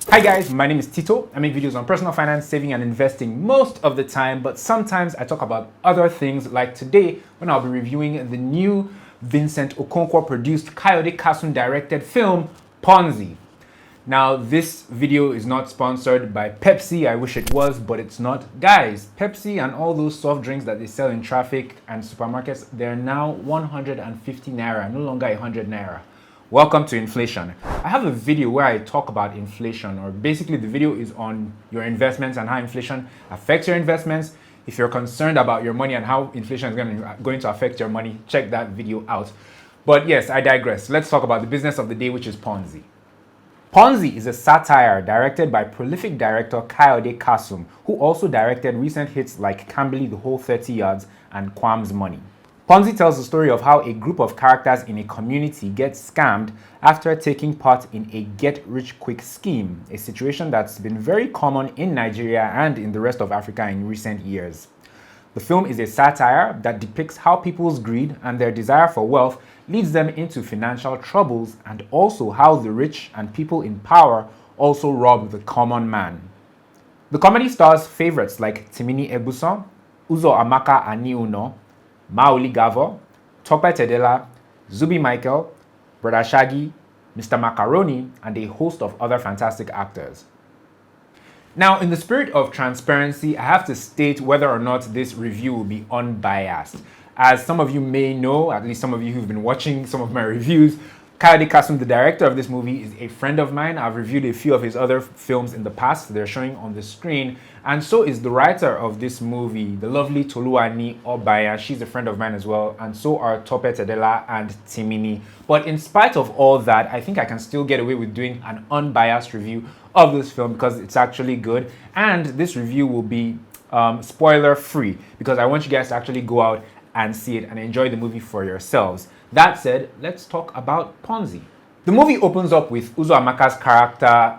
Hi guys, my name is Tito. I make videos on personal finance, saving and investing most of the time, but sometimes I talk about other things like today when I'll be reviewing the new Vincent Okonkwo produced Kayode Kasum directed film, Ponzi. Now this video is not sponsored by Pepsi, I wish it was, but it's not. Guys, Pepsi and all those soft drinks that they sell in traffic and supermarkets, they're now 150 naira, no longer 100 naira. Welcome to inflation. I have a video where I talk about inflation, or basically the video is on your investments and how inflation affects your investments. If you're concerned about your money and how inflation is going to affect your money, check that video out. But yes, I digress. Let's talk about the business of the day, which is Ponzi. Ponzi is a satire directed by prolific director Kayode Kasum, who also directed recent hits like Cambly The Whole 30 Yards and Kwam's Money. Ponzi tells the story of how a group of characters in a community gets scammed after taking part in a get-rich-quick scheme, a situation that's been very common in Nigeria and in the rest of Africa in recent years. The film is a satire that depicts how people's greed and their desire for wealth leads them into financial troubles, and also how the rich and people in power also rob the common man. The comedy stars favorites like Timini Egbuson, Uzoamaka Aniunoh, Mawuli Gavor, Tope Tedela, Zubi Michael, Broda Shaggi, Mr. Macaroni, and a host of other fantastic actors. Now, in the spirit of transparency, I have to state whether or not this review will be unbiased. As some of you may know, at least some of you who've been watching some of my reviews, Kayode Kasum, the director of this movie, is a friend of mine. I've reviewed a few of his other films in the past. They're showing on the screen. And so is the writer of this movie, the lovely Toluwani Obaya. She's a friend of mine as well. And so are Tope Tedela and Timini. But in spite of all that, I think I can still get away with doing an unbiased review of this film because it's actually good. And this review will be spoiler free because I want you guys to actually go out and see it and enjoy the movie for yourselves. That said, let's talk about Ponzi. The movie opens up with Uzoamaka's character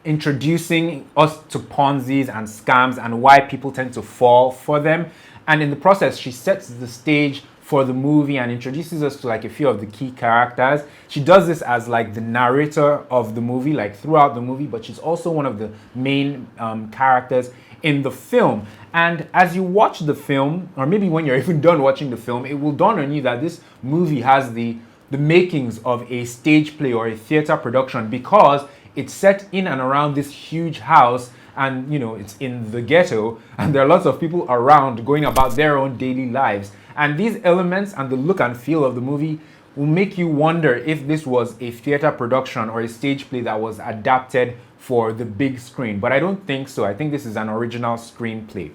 introducing us to Ponzis and scams and why people tend to fall for them. And in the process, she sets the stage for the movie and introduces us to like a few of the key characters. She does this as like the narrator of the movie, like throughout the movie, but she's also one of the main characters in the film. And as you watch the film, or maybe when you're even done watching the film, it will dawn on you that this movie has the makings of a stage play or a theater production because it's set in and around this huge house, and you know, it's in the ghetto, and there are lots of people around going about their own daily lives. And these elements and the look and feel of the movie will make you wonder if this was a theater production or a stage play that was adapted for the big screen. But I don't think so. I think this is an original screenplay.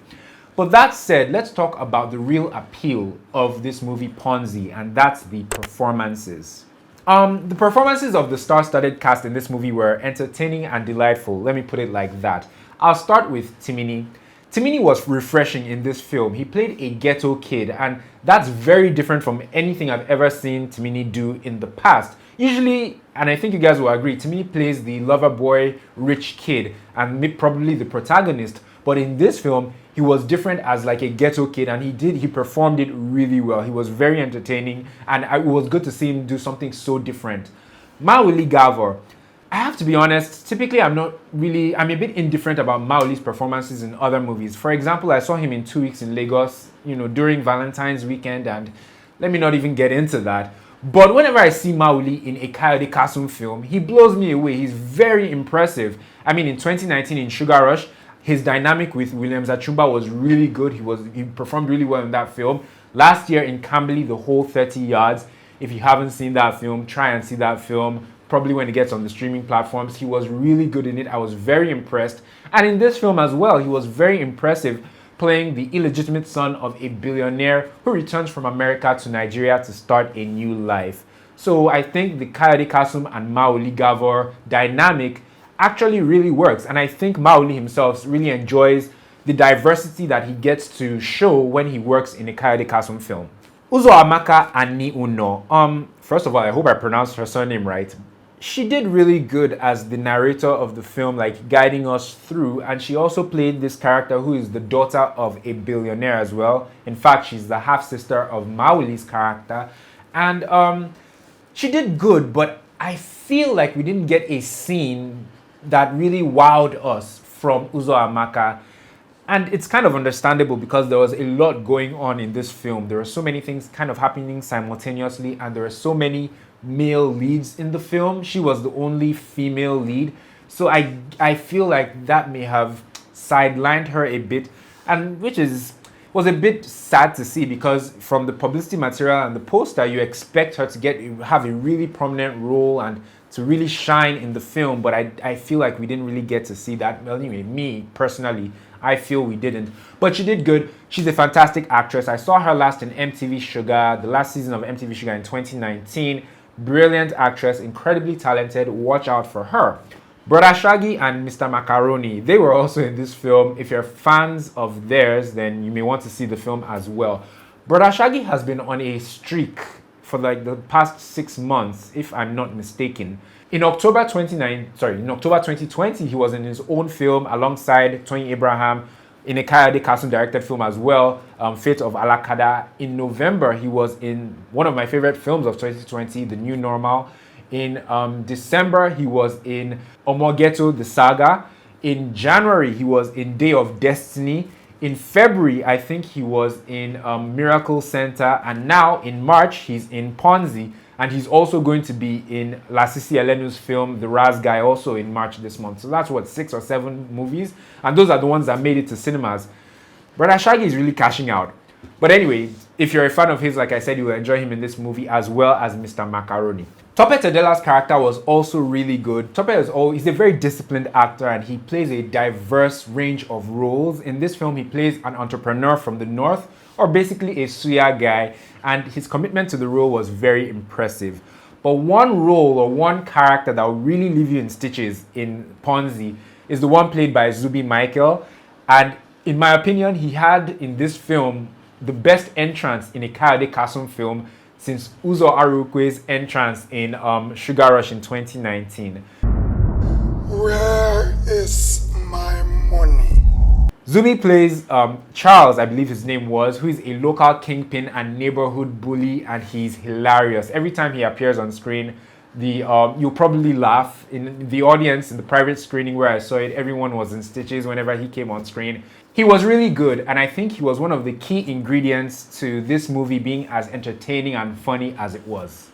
But that said, let's talk about the real appeal of this movie Ponzi, and that's the performances. The performances of the star-studded cast in this movie were entertaining and delightful. Let me put it like that. I'll start with Timini. Timini was refreshing in this film. He played a ghetto kid, and that's very different from anything I've ever seen Timini do in the past. Usually, and I think you guys will agree, Timini plays the lover boy, rich kid, and probably the protagonist. But in this film, he was different as like a ghetto kid, and he performed it really well. He was very entertaining, and it was good to see him do something so different. Mawuli Gavor. I have to be honest, typically I'm a bit indifferent about Mawuli's performances in other movies. For example, I saw him in 2 Weeks in Lagos, during Valentine's weekend, and let me not even get into that. But whenever I see Mawuli in a Kayode Kasum film, he blows me away. He's very impressive. I mean, in 2019 in Sugar Rush, his dynamic with William Zachumba was really good. He performed really well in that film. Last year in Cambly, The Whole 30 Yards, if you haven't seen that film, try and see that film. Probably when it gets on the streaming platforms. He was really good in it. I was very impressed. And in this film as well, he was very impressive, playing the illegitimate son of a billionaire who returns from America to Nigeria to start a new life. So I think the Kayode Kasum and Mawuli Gavor dynamic actually really works. And I think Mawuli himself really enjoys the diversity that he gets to show when he works in a Kayode Kasum film. Uzoamaka Aniunoh. First of all, I hope I pronounced her surname right. She did really good as the narrator of the film, like guiding us through, and she also played this character who is the daughter of a billionaire as well. In fact, she's the half-sister of Mawuli's character, and she did good, but I feel like we didn't get a scene that really wowed us from Uzoamaka. And it's kind of understandable because there was a lot going on in this film. There were so many things kind of happening simultaneously, and there were so many male leads in the film. She was the only female lead. So I feel like that may have sidelined her a bit, and which was a bit sad to see, because from the publicity material and the poster, you expect her to have a really prominent role and to really shine in the film, but I feel like we didn't really get to see that. Well, anyway, me personally, I feel we didn't. But she did good. She's a fantastic actress. I saw her last in MTV Sugar, the last season of MTV Sugar in 2019. Brilliant actress, incredibly talented. Watch out for her. Broda Shaggi and Mr. Macaroni, they were also in this film. If you're fans of theirs, then you may want to see the film as well. Broda Shaggi has been on a streak for like the past 6 months, if I'm not mistaken. In October 2020, he was in his own film alongside Tony Abraham in a Kayode Kasum directed film as well, Fate of Alakada. In November, he was in one of my favorite films of 2020, The New Normal. In December, he was in Ghetto, The Saga. In January, he was in Day of Destiny. In February, I think he was in Miracle Center. And now, in March, he's in Ponzi. And he's also going to be in Lasisi Elenu's film, The Raz Guy, also in March this month. So that's what, 6 or 7 movies? And those are the ones that made it to cinemas. Broda Shaggi is really cashing out. But anyway, if you're a fan of his, like I said, you will enjoy him in this movie as well as Mr. Macaroni. Tope Tedela's character was also really good. He's a very disciplined actor, and he plays a diverse range of roles. In this film, he plays an entrepreneur from the north, or basically a suya guy, and his commitment to the role was very impressive. But one role or one character that will really leave you in stitches in Ponzi is the one played by Zubi Michael. And in my opinion, he had in this film the best entrance in a Kayode Kasum film since Uzo Arukwe's entrance in Sugar Rush in 2019. Where is my money? Zubi plays Charles, I believe his name was, who is a local kingpin and neighborhood bully, and he's hilarious. Every time he appears on screen, you'll probably laugh. In the audience, in the private screening where I saw it, everyone was in stitches whenever he came on screen. He was really good, and I think he was one of the key ingredients to this movie being as entertaining and funny as it was.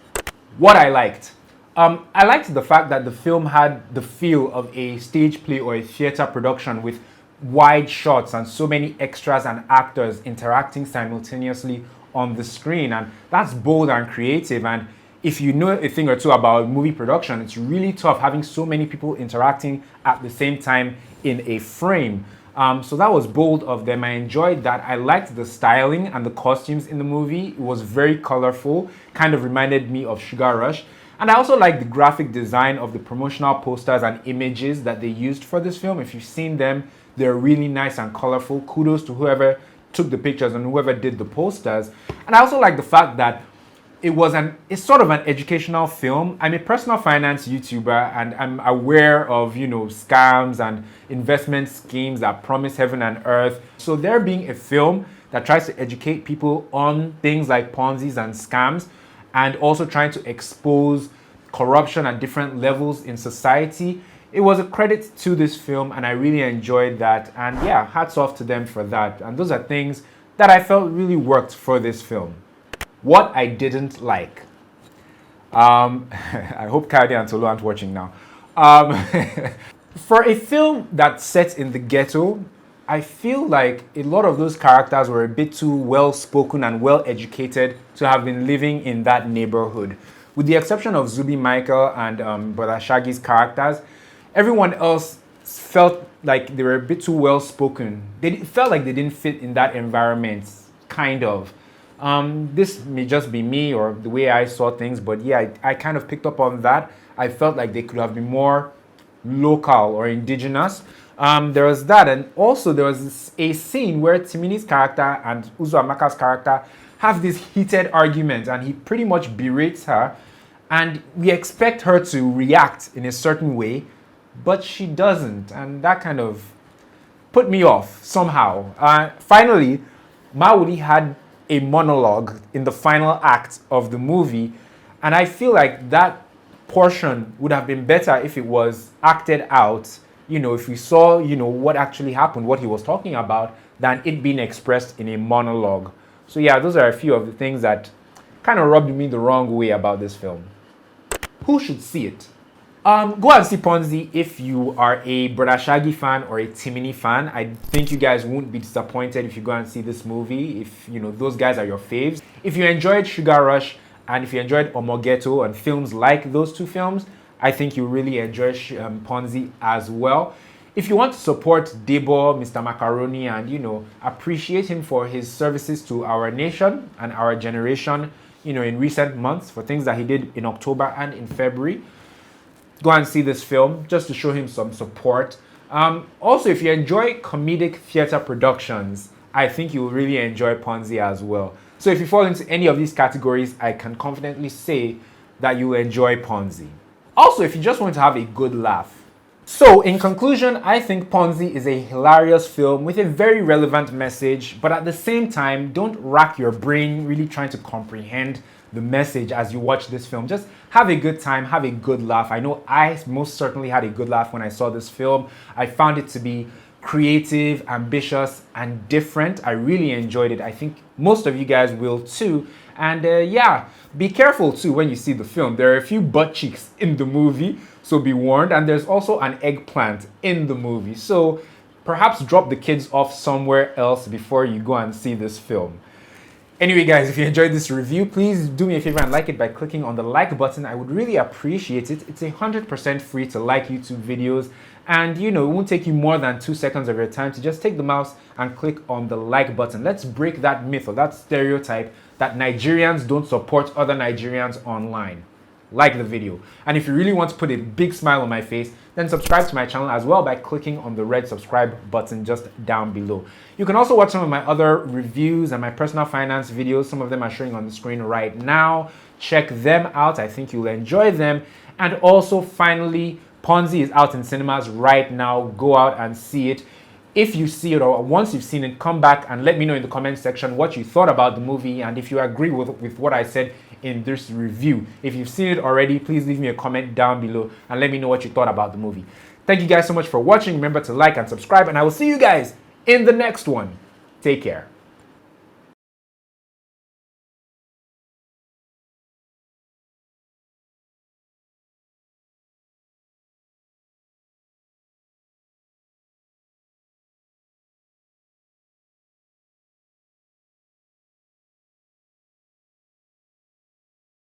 What I liked. I liked the fact that the film had the feel of a stage play or a theater production with wide shots and so many extras and actors interacting simultaneously on the screen, and that's bold and creative. And if you know a thing or two about movie production, it's really tough having so many people interacting at the same time in a frame. So that was bold of them. I enjoyed that. I liked the styling and the costumes in the movie. It was very colorful, kind of reminded me of Sugar Rush. And I also liked the graphic design of the promotional posters and images that they used for this film. If you've seen them, they're really nice and colorful. Kudos to whoever took the pictures and whoever did the posters. And I also like the fact that it's sort of an educational film. I'm a personal finance YouTuber, and I'm aware of, scams and investment schemes that promise heaven and earth. So there being a film that tries to educate people on things like Ponzi's and scams, and also trying to expose corruption at different levels in society, it was a credit to this film, and I really enjoyed that. And yeah, hats off to them for that. And those are things that I felt really worked for this film. What I didn't like. I hope Kayode and Tolu aren't watching now. For a film that's set in the ghetto, I feel like a lot of those characters were a bit too well-spoken and well-educated to have been living in that neighborhood. With the exception of Zubi Michael and Broda Shaggi's characters, everyone else felt like they were a bit too well-spoken. They felt like they didn't fit in that environment, kind of. This may just be me or the way I saw things, but yeah, I kind of picked up on that. I felt like they could have been more local or indigenous. There was that, and also there was a scene where Timini's character and Uzoamaka's character have this heated argument, and he pretty much berates her, and we expect her to react in a certain way, but she doesn't, and that kind of put me off somehow. Finally, Mawuli had a monologue in the final act of the movie, and I feel like that portion would have been better if it was acted out, if we saw, what actually happened, what he was talking about, than it being expressed in a monologue. So yeah, those are a few of the things that kind of rubbed me the wrong way about this film. Who should see it? Go and see Ponzi if you are a Broda Shaggi fan or a Timini fan. I think you guys won't be disappointed if you go and see this movie, if those guys are your faves. If you enjoyed Sugar Rush and if you enjoyed Ghetto and films like those two films, I think you really enjoy Ponzi as well. If you want to support Debo, Mr. Macaroni, and appreciate him for his services to our nation and our generation, in recent months, for things that he did in October and in February, go and see this film just to show him some support. Also, if you enjoy comedic theater productions, I think you will really enjoy Ponzi as well. So if you fall into any of these categories, I can confidently say that you will enjoy Ponzi. Also, if you just want to have a good laugh. So in conclusion, I think Ponzi is a hilarious film with a very relevant message, but at the same time, don't rack your brain really trying to comprehend the message as you watch this film. Just have a good time, have a good laugh. I know I most certainly had a good laugh when I saw this film. I found it to be creative, ambitious, and different. I really enjoyed it. I think most of you guys will too. And yeah, be careful too when you see the film. There are a few butt cheeks in the movie, so be warned. And there's also an eggplant in the movie. So perhaps drop the kids off somewhere else before you go and see this film. Anyway, guys, if you enjoyed this review, please do me a favor and like it by clicking on the like button. I would really appreciate it. It's 100% free to like YouTube videos. And, it won't take you more than 2 seconds of your time to just take the mouse and click on the like button. Let's break that myth or that stereotype that Nigerians don't support other Nigerians online. Like the video. And if you really want to put a big smile on my face, then subscribe to my channel as well by clicking on the red subscribe button just down below. You can also watch some of my other reviews and my personal finance videos. Some of them are showing on the screen right now. Check them out. I think you'll enjoy them. And also, finally, Ponzi is out in cinemas right now. Go out and see it. If you see it or once you've seen it, come back and let me know in the comment section what you thought about the movie and if you agree with what I said in this review. If you've seen it already, please leave me a comment down below and let me know what you thought about the movie. Thank you guys so much for watching. Remember to like and subscribe, and I will see you guys in the next one. Take care.